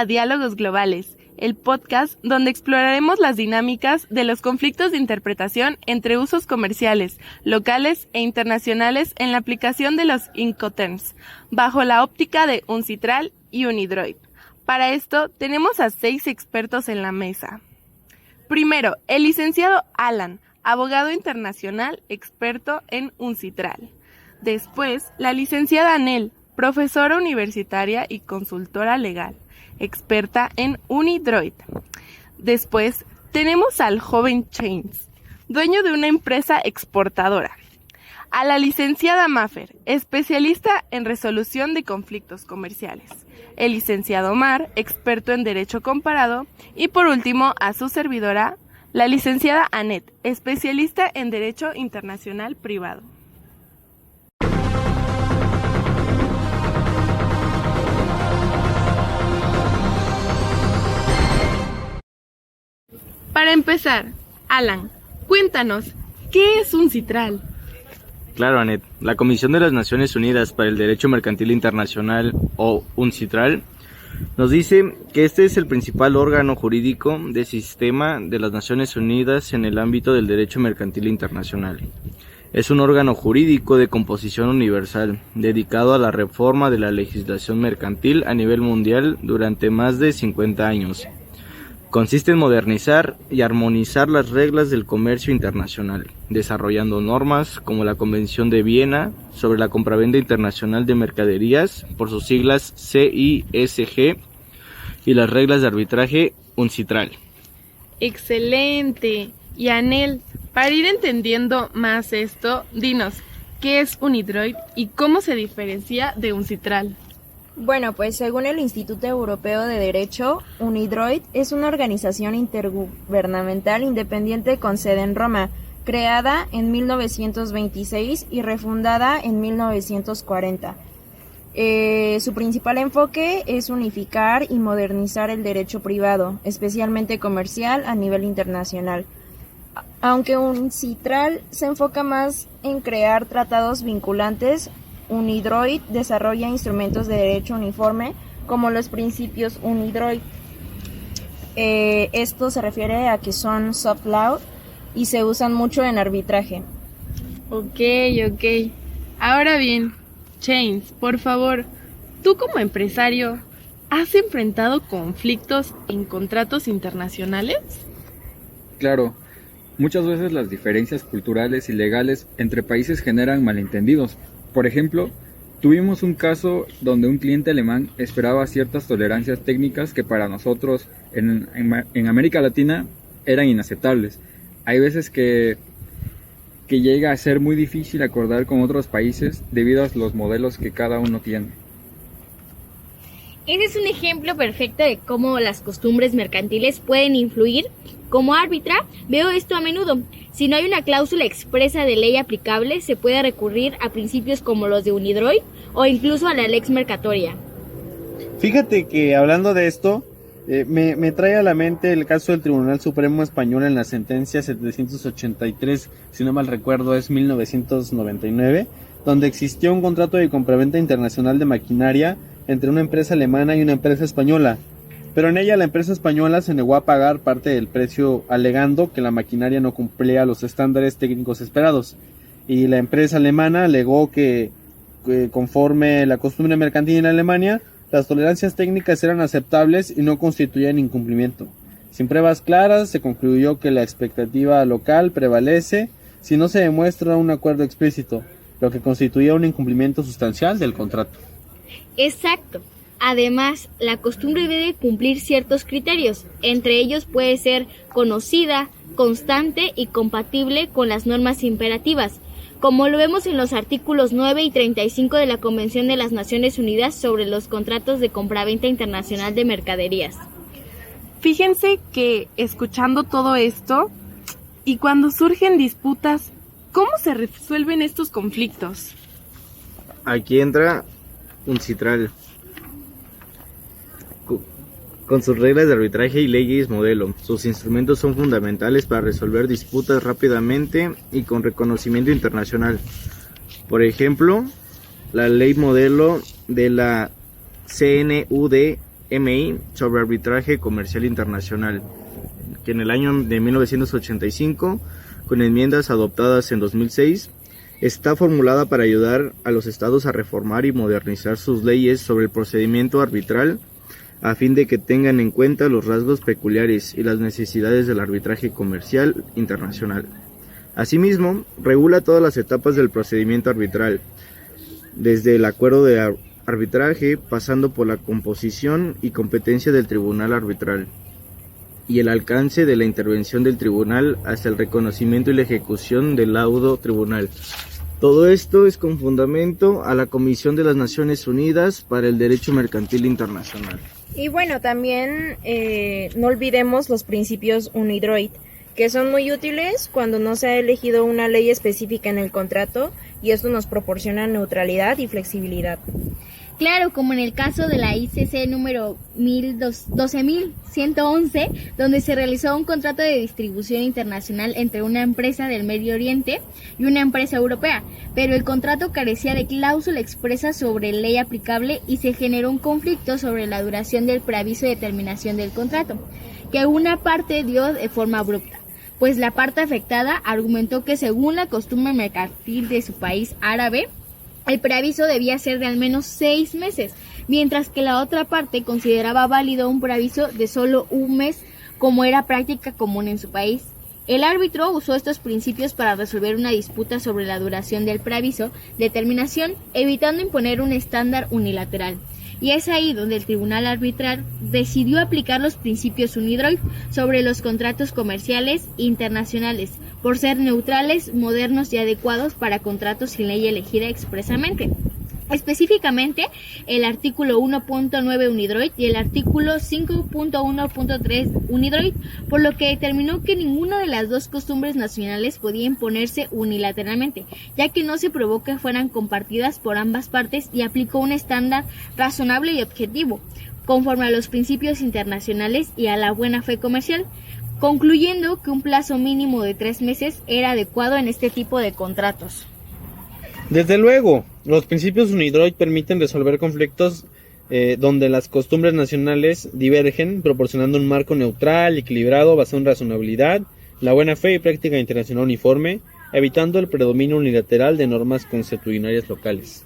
a Diálogos Globales, el podcast donde exploraremos las dinámicas de los conflictos de interpretación entre usos comerciales, locales e internacionales en la aplicación de los Incoterms, bajo la óptica de Uncitral y Unidroid. Para esto, tenemos a 6 expertos en la mesa. Primero, el licenciado Alan, abogado internacional experto en Uncitral. Después, la licenciada Anel, profesora universitaria y consultora legal, experta en Unidroid. Después, tenemos al joven Chains, dueño de una empresa exportadora. A la licenciada Maffer, especialista en resolución de conflictos comerciales. El licenciado Omar, experto en Derecho Comparado. Y por último, a su servidora, la licenciada Anet, especialista en Derecho Internacional Privado. Para empezar, Alan, cuéntanos, ¿qué es Uncitral? Claro, Anet. La Comisión de las Naciones Unidas para el Derecho Mercantil Internacional, o Uncitral, nos dice que este es el principal órgano jurídico del sistema de las Naciones Unidas en el ámbito del derecho mercantil internacional. Es un órgano jurídico de composición universal, dedicado a la reforma de la legislación mercantil a nivel mundial durante más de 50 años. Consiste en modernizar y armonizar las reglas del comercio internacional, desarrollando normas como la Convención de Viena sobre la compraventa internacional de mercaderías, por sus siglas CISG, y las reglas de arbitraje Uncitral. ¡Excelente! Y Anel, para ir entendiendo más esto, dinos, ¿qué es Unidroid y cómo se diferencia de Uncitral? Bueno, pues según el Instituto Europeo de Derecho, Unidroid es una organización intergubernamental independiente con sede en Roma, creada en 1926 y refundada en 1940. Su principal enfoque es unificar y modernizar el derecho privado, especialmente comercial, a nivel internacional. Aunque Uncitral se enfoca más en crear tratados vinculantes, Unidroid desarrolla instrumentos de derecho uniforme como los principios Unidroid. Esto se refiere a que son soft law y se usan mucho en arbitraje. Ok. Ahora bien, Chains, por favor, tú como empresario, ¿has enfrentado conflictos en contratos internacionales? Claro, muchas veces las diferencias culturales y legales entre países generan malentendidos. Por ejemplo, tuvimos un caso donde un cliente alemán esperaba ciertas tolerancias técnicas que para nosotros en América Latina eran inaceptables. Hay veces que llega a ser muy difícil acordar con otros países debido a los modelos que cada uno tiene. Ese es un ejemplo perfecto de cómo las costumbres mercantiles pueden influir. Como árbitra, veo esto a menudo. Si no hay una cláusula expresa de ley aplicable, se puede recurrir a principios como los de Unidroid o incluso a la lex mercatoria. Fíjate que hablando de esto, me trae a la mente el caso del Tribunal Supremo Español en la sentencia 783, si no mal recuerdo es 1999, donde existió un contrato de compraventa internacional de maquinaria entre una empresa alemana y una empresa española. Pero en ella la empresa española se negó a pagar parte del precio alegando que la maquinaria no cumplía los estándares técnicos esperados. Y la empresa alemana alegó que conforme la costumbre mercantil en Alemania, las tolerancias técnicas eran aceptables y no constituían incumplimiento. Sin pruebas claras, se concluyó que la expectativa local prevalece si no se demuestra un acuerdo explícito, lo que constituía un incumplimiento sustancial del contrato. Exacto. Además, la costumbre debe cumplir ciertos criterios. Entre ellos puede ser conocida, constante y compatible con las normas imperativas, como lo vemos en los artículos 9 y 35 de la Convención de las Naciones Unidas sobre los contratos de compraventa internacional de mercaderías. Fíjense que escuchando todo esto y cuando surgen disputas, ¿cómo se resuelven estos conflictos? Aquí entra Uncitral, con sus reglas de arbitraje y leyes modelo. Sus instrumentos son fundamentales para resolver disputas rápidamente y con reconocimiento internacional. Por ejemplo, la ley modelo de la CNUD MI sobre arbitraje comercial internacional, que en el año de 1985, con enmiendas adoptadas en 2006, está formulada para ayudar a los estados a reformar y modernizar sus leyes sobre el procedimiento arbitral a fin de que tengan en cuenta los rasgos peculiares y las necesidades del arbitraje comercial internacional. Asimismo, regula todas las etapas del procedimiento arbitral, desde el acuerdo de arbitraje, pasando por la composición y competencia del tribunal arbitral, y el alcance de la intervención del tribunal hasta el reconocimiento y la ejecución del laudo tribunal. Todo esto es con fundamento a la Comisión de las Naciones Unidas para el Derecho Mercantil Internacional. Y bueno, también no olvidemos los principios UNIDROIT, que son muy útiles cuando no se ha elegido una ley específica en el contrato, y esto nos proporciona neutralidad y flexibilidad. Claro, como en el caso de la ICC número 12111, donde se realizó un contrato de distribución internacional entre una empresa del Medio Oriente y una empresa europea, pero el contrato carecía de cláusula expresa sobre ley aplicable y se generó un conflicto sobre la duración del preaviso de terminación del contrato, que una parte dio de forma abrupta, pues la parte afectada argumentó que según la costumbre mercantil de su país árabe, el preaviso debía ser de al menos 6 meses, mientras que la otra parte consideraba válido un preaviso de solo un mes, como era práctica común en su país. El árbitro usó estos principios para resolver una disputa sobre la duración del preaviso de terminación, evitando imponer un estándar unilateral. Y es ahí donde el tribunal arbitral decidió aplicar los principios UNIDROIT sobre los contratos comerciales internacionales, por ser neutrales, modernos y adecuados para contratos sin ley elegida expresamente. Específicamente, el artículo 1.9 UNIDROIT y el artículo 5.1.3 UNIDROIT, por lo que determinó que ninguna de las dos costumbres nacionales podía imponerse unilateralmente, ya que no se probó que fueran compartidas por ambas partes, y aplicó un estándar razonable y objetivo, conforme a los principios internacionales y a la buena fe comercial, concluyendo que un plazo mínimo de 3 meses era adecuado en este tipo de contratos. Desde luego, los principios UNIDROIT permiten resolver conflictos donde las costumbres nacionales divergen, proporcionando un marco neutral, equilibrado, basado en razonabilidad, la buena fe y práctica internacional uniforme, evitando el predominio unilateral de normas consuetudinarias locales.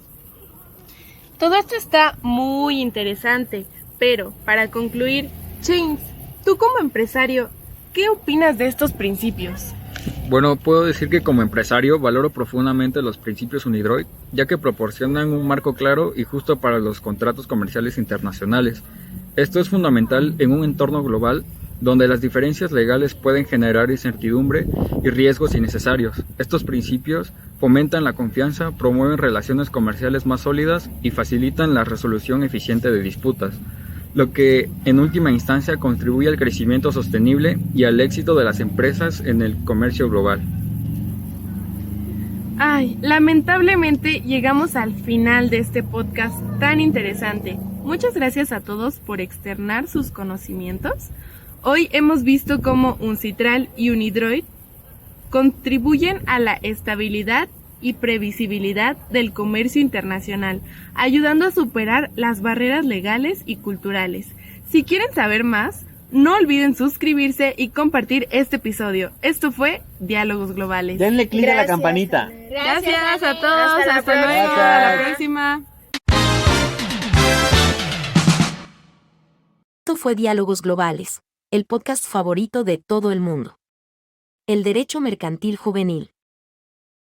Todo esto está muy interesante, pero para concluir, James, tú como empresario, ¿qué opinas de estos principios? Bueno, puedo decir que como empresario valoro profundamente los principios UNIDROIT, ya que proporcionan un marco claro y justo para los contratos comerciales internacionales. Esto es fundamental en un entorno global donde las diferencias legales pueden generar incertidumbre y riesgos innecesarios. Estos principios fomentan la confianza, promueven relaciones comerciales más sólidas y facilitan la resolución eficiente de disputas, lo que en última instancia contribuye al crecimiento sostenible y al éxito de las empresas en el comercio global. Ay, lamentablemente llegamos al final de este podcast tan interesante. Muchas gracias a todos por externar sus conocimientos. Hoy hemos visto cómo UNCITRAL y UNIDROIT contribuyen a la estabilidad y previsibilidad del comercio internacional, ayudando a superar las barreras legales y culturales. Si quieren saber más, no olviden suscribirse y compartir este episodio. Esto fue Diálogos Globales. Denle clic a la campanita. Gracias a todos, hasta luego, Gracias. a la próxima. Esto fue Diálogos Globales, el podcast favorito de todo el mundo. El derecho mercantil juvenil.